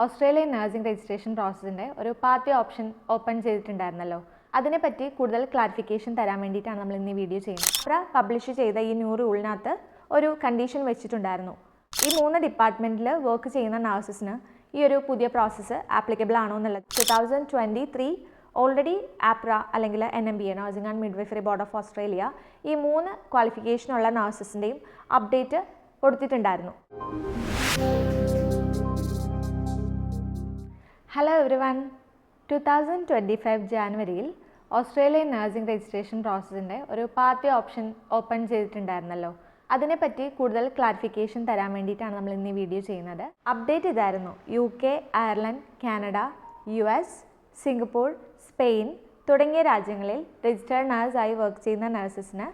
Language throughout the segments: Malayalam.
ഓസ്ട്രേലിയൻ നഴ്സിംഗ് രജിസ്ട്രേഷൻ പ്രോസസ്സിൻ്റെ ഒരു പാർട്ടി ഓപ്ഷൻ ഓപ്പൺ ചെയ്തിട്ടുണ്ടായിരുന്നല്ലോ. അതിനെപ്പറ്റി കൂടുതൽ ക്ലാരിഫിക്കേഷൻ തരാൻ വേണ്ടിയിട്ടാണ് നമ്മൾ ഇന്ന് ഈ വീഡിയോ ചെയ്യുന്നത്. APRA പബ്ലിഷ് ചെയ്ത ഈ ന്യൂ റൂളിനകത്ത് ഒരു കണ്ടീഷൻ വെച്ചിട്ടുണ്ടായിരുന്നു. ഈ 3 ഡിപ്പാർട്ട്മെൻറ്റിൽ വർക്ക് ചെയ്യുന്ന നഴ്സസിന് ഈ ഒരു പുതിയ പ്രോസസ്സ് ആപ്ലിക്കബിൾ ആണോ എന്നുള്ളത് 2023 ഓൾറെഡി APRA അല്ലെങ്കിൽ NMBA nursing and midwifery board of Australia ഈ 3 ക്വാളിഫിക്കേഷനുള്ള നഴ്സസിൻ്റെയും അപ്ഡേറ്റ് കൊടുത്തിട്ടുണ്ടായിരുന്നു. ഹലോ എവരിവൺ, 2025 ജാനുവരിയിൽ ഓസ്ട്രേലിയൻ നഴ്സിംഗ് രജിസ്ട്രേഷൻ പ്രോസസ്സിൻ്റെ ഒരു പാർട്ടി ഓപ്ഷൻ ഓപ്പൺ ചെയ്തിട്ടുണ്ടായിരുന്നല്ലോ. അതിനെപ്പറ്റി കൂടുതൽ ക്ലാരിഫിക്കേഷൻ തരാൻ വേണ്ടിയിട്ടാണ് നമ്മൾ ഇന്ന് ഈ വീഡിയോ ചെയ്യുന്നത്. അപ്ഡേറ്റ് ഇതായിരുന്നു: UK, Ireland, Canada, US, Singapore, Spain തുടങ്ങിയ രാജ്യങ്ങളിൽ രജിസ്റ്റേർഡ് നഴ്സായി വർക്ക് ചെയ്യുന്ന നഴ്സസിന്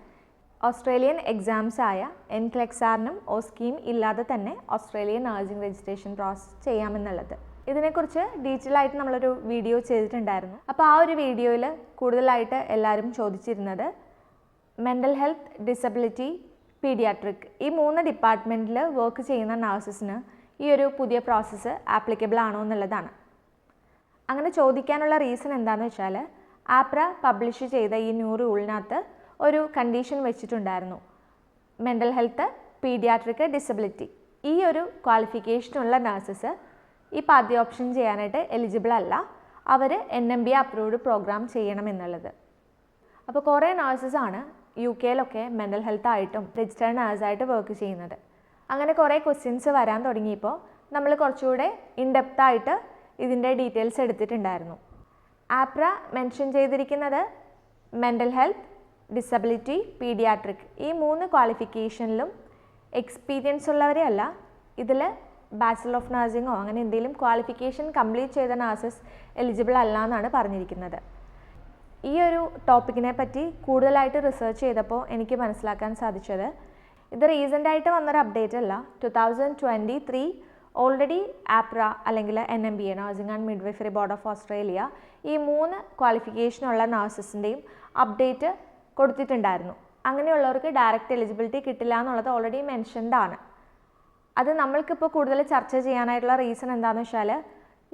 ഓസ്ട്രേലിയൻ എക്സാംസ് ആയ NCLEX-നും OSCEയും ഇല്ലാതെ തന്നെ ഓസ്ട്രേലിയൻ നഴ്സിംഗ് രജിസ്ട്രേഷൻ പ്രോസസ്സ് ചെയ്യാമെന്നുള്ളത്. ഇതിനെക്കുറിച്ച് ഡീറ്റെയിൽ ആയിട്ട് നമ്മളൊരു വീഡിയോ ചെയ്തിട്ടുണ്ടായിരുന്നു. അപ്പോൾ ആ ഒരു വീഡിയോയിൽ കൂടുതലായിട്ട് എല്ലാവരും ചോദിച്ചിരുന്നത് മെൻ്റൽ ഹെൽത്ത്, ഡിസബിലിറ്റി, പീഡിയാട്രിക് ഈ 3 ഡിപ്പാർട്ട്മെൻറ്റിൽ വർക്ക് ചെയ്യുന്ന നഴ്സസിന് ഈ ഒരു പുതിയ പ്രോസസ്സ് ആപ്ലിക്കബിൾ ആണോ എന്നുള്ളതാണ്. അങ്ങനെ ചോദിക്കാനുള്ള റീസൺ എന്താണെന്ന് വെച്ചാൽ APRA പബ്ലിഷ് ചെയ്ത ഈ ന്യൂ റൂളിനകത്ത് ഒരു കണ്ടീഷൻ വെച്ചിട്ടുണ്ടായിരുന്നു. മെൻ്റൽ ഹെൽത്ത്, പീഡിയാട്രിക്, ഡിസബിലിറ്റി ഈ ഒരു ക്വാളിഫിക്കേഷനുള്ള നഴ്സസ് ഈ പാർട്ടി ഓപ്ഷൻ ചെയ്യാനായിട്ട് എലിജിബിൾ അല്ല. അവർ NMBA അപ്രൂവ്ഡ് പ്രോഗ്രാം ചെയ്യണം എന്നുള്ളത്. അപ്പോൾ കുറേ നഴ്സസാണ് UK-ലൊക്കെ മെൻ്റൽ ഹെൽത്ത് ആയിട്ടും രജിസ്റ്റേർഡ് നഴ്സായിട്ട് വർക്ക് ചെയ്യുന്നത്. അങ്ങനെ കുറേ ക്വസ്റ്റ്യൻസ് വരാൻ തുടങ്ങിയപ്പോൾ നമ്മൾ കുറച്ചുകൂടെ ഇൻഡെപ്തായിട്ട് ഇതിൻ്റെ ഡീറ്റെയിൽസ് എടുത്തിട്ടുണ്ടായിരുന്നു. APRA മെൻഷൻ ചെയ്തിരിക്കുന്നത് മെൻ്റൽ ഹെൽത്ത്, ഡിസബിലിറ്റി, പീഡിയാട്രിക് ഈ 3 ക്വാളിഫിക്കേഷനിലും എക്സ്പീരിയൻസ് ഉള്ളവരെ അല്ല, ഇതിൽ ബാച്ചിലർ ഓഫ് നഴ്സിംഗോ അങ്ങനെ എന്തെങ്കിലും ക്വാളിഫിക്കേഷൻ കംപ്ലീറ്റ് ചെയ്ത നഴ്സസ് എലിജിബിൾ അല്ല എന്നാണ് പറഞ്ഞിരിക്കുന്നത്. ഈ ഒരു ടോപ്പിക്കിനെ പറ്റി കൂടുതലായിട്ട് റിസർച്ച് ചെയ്തപ്പോൾ എനിക്ക് മനസ്സിലാക്കാൻ സാധിച്ചത് ഇത് റീസെൻ്റായിട്ട് വന്നൊരു അപ്ഡേറ്റ് അല്ല. 2023 ഓൾറെഡി APRA അല്ലെങ്കിൽ NMBA nursing and midwifery board of Australia ഈ 3 ക്വാളിഫിക്കേഷനുള്ള നഴ്സസിൻ്റെയും അപ്ഡേറ്റ് കൊടുത്തിട്ടുണ്ടായിരുന്നു. അങ്ങനെയുള്ളവർക്ക് ഡയറക്റ്റ് എലിജിബിലിറ്റി കിട്ടില്ല എന്നുള്ളത് ഓൾറെഡി മെൻഷൻഡ് ആണ്. അത് നമ്മൾക്കിപ്പോൾ കൂടുതൽ ചർച്ച ചെയ്യാനായിട്ടുള്ള റീസൺ എന്താണെന്ന് വെച്ചാൽ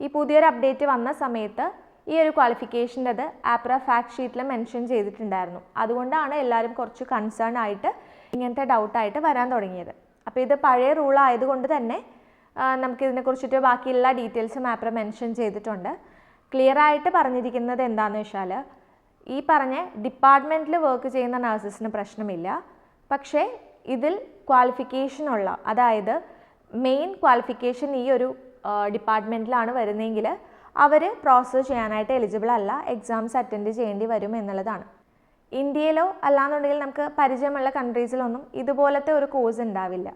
ഈ പുതിയൊരു അപ്ഡേറ്റ് വന്ന സമയത്ത് ഈ ഒരു ക്വാളിഫിക്കേഷൻ്റെത് APRA ഫാക്ട് ഷീറ്റിൽ മെൻഷൻ ചെയ്തിട്ടുണ്ടായിരുന്നു. അതുകൊണ്ടാണ് എല്ലാവരും കുറച്ച് കൺസേൺ ആയിട്ട് ഇങ്ങനത്തെ ഡൗട്ടായിട്ട് വരാൻ തുടങ്ങിയത്. അപ്പോൾ ഇത് പഴയ റൂൾ ആയതുകൊണ്ട് തന്നെ നമുക്കിതിനെക്കുറിച്ചിട്ട് ബാക്കിയുള്ള ഡീറ്റെയിൽസും APRA മെൻഷൻ ചെയ്തിട്ടുണ്ട്. ക്ലിയർ ആയിട്ട് പറഞ്ഞിരിക്കുന്നത് എന്താണെന്ന് വെച്ചാൽ ഈ പറഞ്ഞ ഡിപ്പാർട്ട്മെൻറ്റിൽ വർക്ക് ചെയ്യുന്ന നഴ്സസിന് പ്രശ്നമില്ല. പക്ഷേ ഇതിൽ ക്വാളിഫിക്കേഷനുള്ള, അതായത് മെയിൻ ക്വാളിഫിക്കേഷൻ ഈ ഒരു ഡിപ്പാർട്ട്മെൻറ്റിലാണ് വരുന്നതെങ്കിൽ അവർ പ്രോസസ്സ് ചെയ്യാനായിട്ട് എലിജിബിൾ അല്ല, എക്സാംസ് അറ്റൻഡ് ചെയ്യേണ്ടി വരും എന്നുള്ളതാണ്. ഇന്ത്യയിലോ അല്ലാന്നുണ്ടെങ്കിൽ നമുക്ക് പരിചയമുള്ള കൺട്രീസിലൊന്നും ഇതുപോലത്തെ ഒരു കോഴ്സ് ഉണ്ടാവില്ല.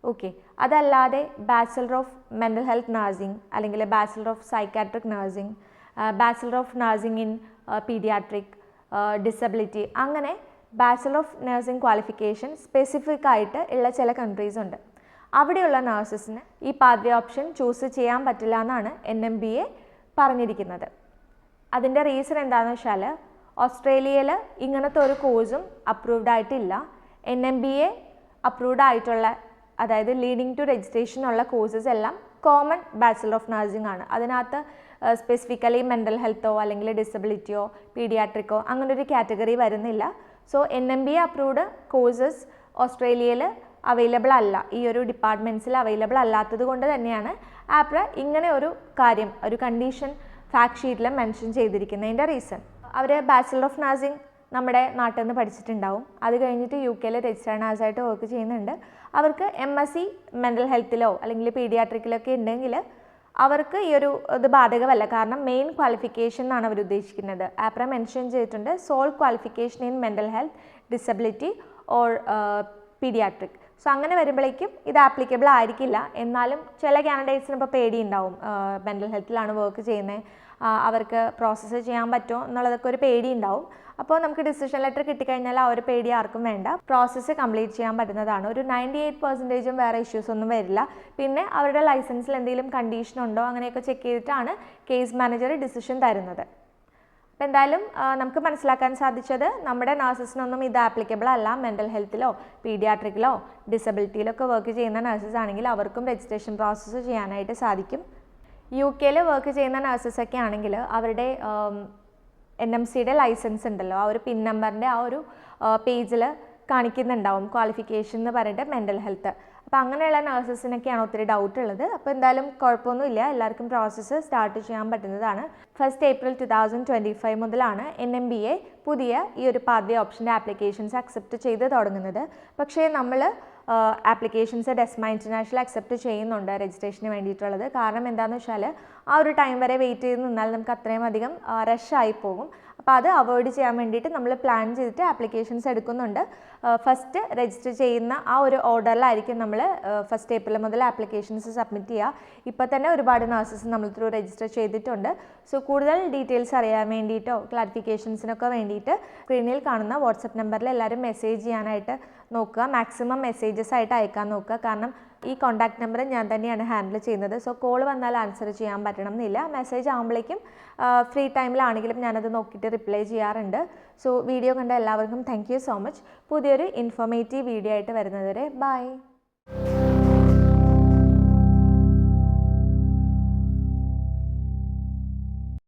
ഓക്കെ, അതല്ലാതെ bachelor of mental health nursing അല്ലെങ്കിൽ bachelor of psychiatric nursing, bachelor of nursing in paediatric, disability അങ്ങനെ bachelor of nursing qualification specific ആയിട്ട് ഉള്ള ചില കൺട്രീസ് ഉണ്ട്. അവിടെയുള്ള നഴ്സസിന് ഈ പാത്വേ ഓപ്ഷൻ ചൂസ് ചെയ്യാൻ പറ്റില്ല എന്നാണ് NMBA പറഞ്ഞിരിക്കുന്നത്. അതിൻ്റെ റീസൺ എന്താണെന്ന് വെച്ചാൽ ഓസ്ട്രേലിയയിൽ ഇങ്ങനത്തെ ഒരു കോഴ്സും അപ്രൂവ്ഡ് ആയിട്ടില്ല. NMBA അപ്രൂവ്ഡ് ആയിട്ടുള്ള, അതായത് ലീഡിങ് ടു രജിസ്ട്രേഷൻ ഉള്ള കോഴ്സസ് എല്ലാം കോമൺ ബാച്ചിലർ ഓഫ് നഴ്സിംഗ് ആണ്. അതിനകത്ത് സ്പെസിഫിക്കലി മെൻ്റൽ ഹെൽത്തോ അല്ലെങ്കിൽ ഡിസബിലിറ്റിയോ പീഡിയാട്രിക്കോ അങ്ങനൊരു കാറ്റഗറി വരുന്നില്ല. സോ NMBA അപ്രൂവ്ഡ് കോഴ്സസ് ഓസ്ട്രേലിയയിൽ അവൈലബിൾ അല്ല, ഈ ഒരു ഡിപ്പാർട്ട്മെൻറ്റ്സിൽ അവൈലബിൾ അല്ലാത്തത് കൊണ്ട് തന്നെയാണ് APRA ഇങ്ങനെ ഒരു കാര്യം, ഒരു കണ്ടീഷൻ ഫാക്ട് ഷീറ്റിൽ മെൻഷൻ ചെയ്തിരിക്കുന്നതിൻ്റെ റീസൺ. അവർ ബാച്ചിലർ ഓഫ് നഴ്സിംഗ് നമ്മുടെ നാട്ടിൽ നിന്ന് പഠിച്ചിട്ടുണ്ടാവും. അത് കഴിഞ്ഞിട്ട് UK-ൽ രജിസ്റ്റേർഡ് നഴ്സായിട്ട് വർക്ക് ചെയ്യുന്നുണ്ട്. അവർക്ക് MSc മെൻ്റൽ ഹെൽത്തിലോ അല്ലെങ്കിൽ പീഡിയാട്രിക്കിലൊക്കെ ഉണ്ടെങ്കിൽ അവർക്ക് ഈ ഒരു ഇത് ബാധകമല്ല. കാരണം മെയിൻ ക്വാളിഫിക്കേഷൻ എന്നാണ് അവർ ഉദ്ദേശിക്കുന്നത്. APRA മെൻഷൻ ചെയ്തിട്ടുണ്ട് sole qualification in mental health, disability or paediatric. So അങ്ങനെ വരുമ്പോഴേക്കും ഇത് ആപ്ലിക്കബിൾ ആയിരിക്കില്ല. എന്നാലും ചില കാൻഡിഡേറ്റ്സിന് ഇപ്പോൾ പേടിയുണ്ടാവും, മെൻ്റൽ ഹെൽത്തിലാണ് വർക്ക് ചെയ്യുന്നത്, അവർക്ക് പ്രോസസ്സ് ചെയ്യാൻ പറ്റുമോ എന്നുള്ളതൊക്കെ ഒരു പേടി ഉണ്ടാവും. അപ്പോൾ നമുക്ക് ഡിസിഷൻ ലെറ്റർ കിട്ടിക്കഴിഞ്ഞാൽ ആ ഒരു പേടി ആർക്കും വേണ്ട, പ്രോസസ്സ് കംപ്ലീറ്റ് ചെയ്യാൻ പറ്റുന്നതാണ്. ഒരു 98% വേറെ ഇഷ്യൂസ് ഒന്നും വരില്ല. പിന്നെ അവരുടെ ലൈസൻസിൽ എന്തെങ്കിലും കണ്ടീഷൻ ഉണ്ടോ അങ്ങനെയൊക്കെ ചെക്ക് ചെയ്തിട്ടാണ് കേസ് മാനേജർ ഡിസിഷൻ തരുന്നത്. അപ്പോൾ എന്തായാലും നമുക്ക് മനസ്സിലാക്കാൻ സാധിച്ചത് നമ്മുടെ നഴ്സസിനൊന്നും ഇത് ആപ്ലിക്കബിൾ അല്ല. മെൻ്റൽ ഹെൽത്തിലോ പീഡിയാട്രിക്കിലോ ഡിസബിലിറ്റിയിലൊക്കെ വർക്ക് ചെയ്യുന്ന നഴ്സസ് ആണെങ്കിൽ അവർക്കും രജിസ്ട്രേഷൻ പ്രോസസ്സ് ചെയ്യാനായിട്ട് സാധിക്കും. UK വർക്ക് ചെയ്യുന്ന നഴ്സസൊക്കെ ആണെങ്കിൽ അവരുടെ NMCയുടെ ലൈസൻസ് ഉണ്ടല്ലോ, ആ ഒരു പിൻ നമ്പറിൻ്റെ ആ ഒരു പേജിൽ കാണിക്കുന്നുണ്ടാവും ക്വാളിഫിക്കേഷൻ എന്ന് പറഞ്ഞിട്ട് മെൻ്റൽ ഹെൽത്ത്. അപ്പോൾ അങ്ങനെയുള്ള നഴ്സസിനൊക്കെയാണ് ഒത്തിരി ഡൗട്ട് ഉള്ളത്. അപ്പോൾ എന്തായാലും കുഴപ്പമൊന്നുമില്ല, എല്ലാവർക്കും പ്രോസസ്സ് സ്റ്റാർട്ട് ചെയ്യാൻ പറ്റുന്നതാണ്. 1 April 2025 മുതലാണ് NMBA പുതിയ ഈ ഒരു പാത്വേ ഓപ്ഷൻ്റെ ആപ്ലിക്കേഷൻസ് അക്സെപ്റ്റ് ചെയ്ത് തുടങ്ങുന്നത്. പക്ഷേ നമ്മൾ ആപ്ലിക്കേഷൻസ് ഡെസ്മ ഇൻ്റർനാഷണൽ അക്സെപ്റ്റ് ചെയ്യുന്നുണ്ട് രജിസ്ട്രേഷന് വേണ്ടിയിട്ടുള്ളത്. കാരണം എന്താണെന്ന് വെച്ചാൽ ആ ഒരു ടൈം വരെ വെയിറ്റ് ചെയ്ത് നിന്നാൽ നമുക്ക് അത്രയും അധികം റഷായി പോകും. അപ്പോൾ അത് അവോയ്ഡ് ചെയ്യാൻ വേണ്ടിയിട്ട് നമ്മൾ പ്ലാൻ ചെയ്തിട്ട് ആപ്ലിക്കേഷൻസ് എടുക്കുന്നുണ്ട്. ഫസ്റ്റ് രജിസ്റ്റർ ചെയ്യുന്ന ആ ഒരു ഓർഡറിലായിരിക്കും നമ്മൾ 1 April മുതൽ ആപ്ലിക്കേഷൻസ് സബ്മിറ്റ് ചെയ്യുക. ഇപ്പോൾ തന്നെ ഒരുപാട് നഴ്സസ് നമ്മൾ ത്രൂ രജിസ്റ്റർ ചെയ്തിട്ടുണ്ട്. സോ കൂടുതൽ ഡീറ്റെയിൽസ് അറിയാൻ വേണ്ടിയിട്ടോ ക്ലാരിഫിക്കേഷൻസിനൊക്കെ വേണ്ടിയിട്ട് സ്ക്രീനിൽ കാണുന്ന വാട്സപ്പ് നമ്പറിൽ എല്ലാവരും മെസ്സേജ് ചെയ്യാനായിട്ട് നോക്കുക. മാക്സിമം മെസ്സേജസ് ആയിട്ട് അയക്കാൻ നോക്കുക. കാരണം ഈ കോൺടാക്ട് നമ്പർ ഞാൻ തന്നെയാണ് ഹാൻഡിൽ ചെയ്യുന്നത്. സോ കോൾ വന്നാൽ ആൻസർ ചെയ്യാൻ പറ്റണം എന്നില്ല. മെസ്സേജ് ആകുമ്പോഴേക്കും ഫ്രീ ടൈമിലാണെങ്കിലും ഞാനത് നോക്കിയിട്ട് റിപ്ലൈ ചെയ്യാറുണ്ട്. സോ വീഡിയോ കണ്ട എല്ലാവർക്കും താങ്ക് യു സോ മച്ച്. പുതിയൊരു ഇൻഫോർമേറ്റീവ് വീഡിയോ ആയിട്ട് വരുന്നതുവരെ ബൈ.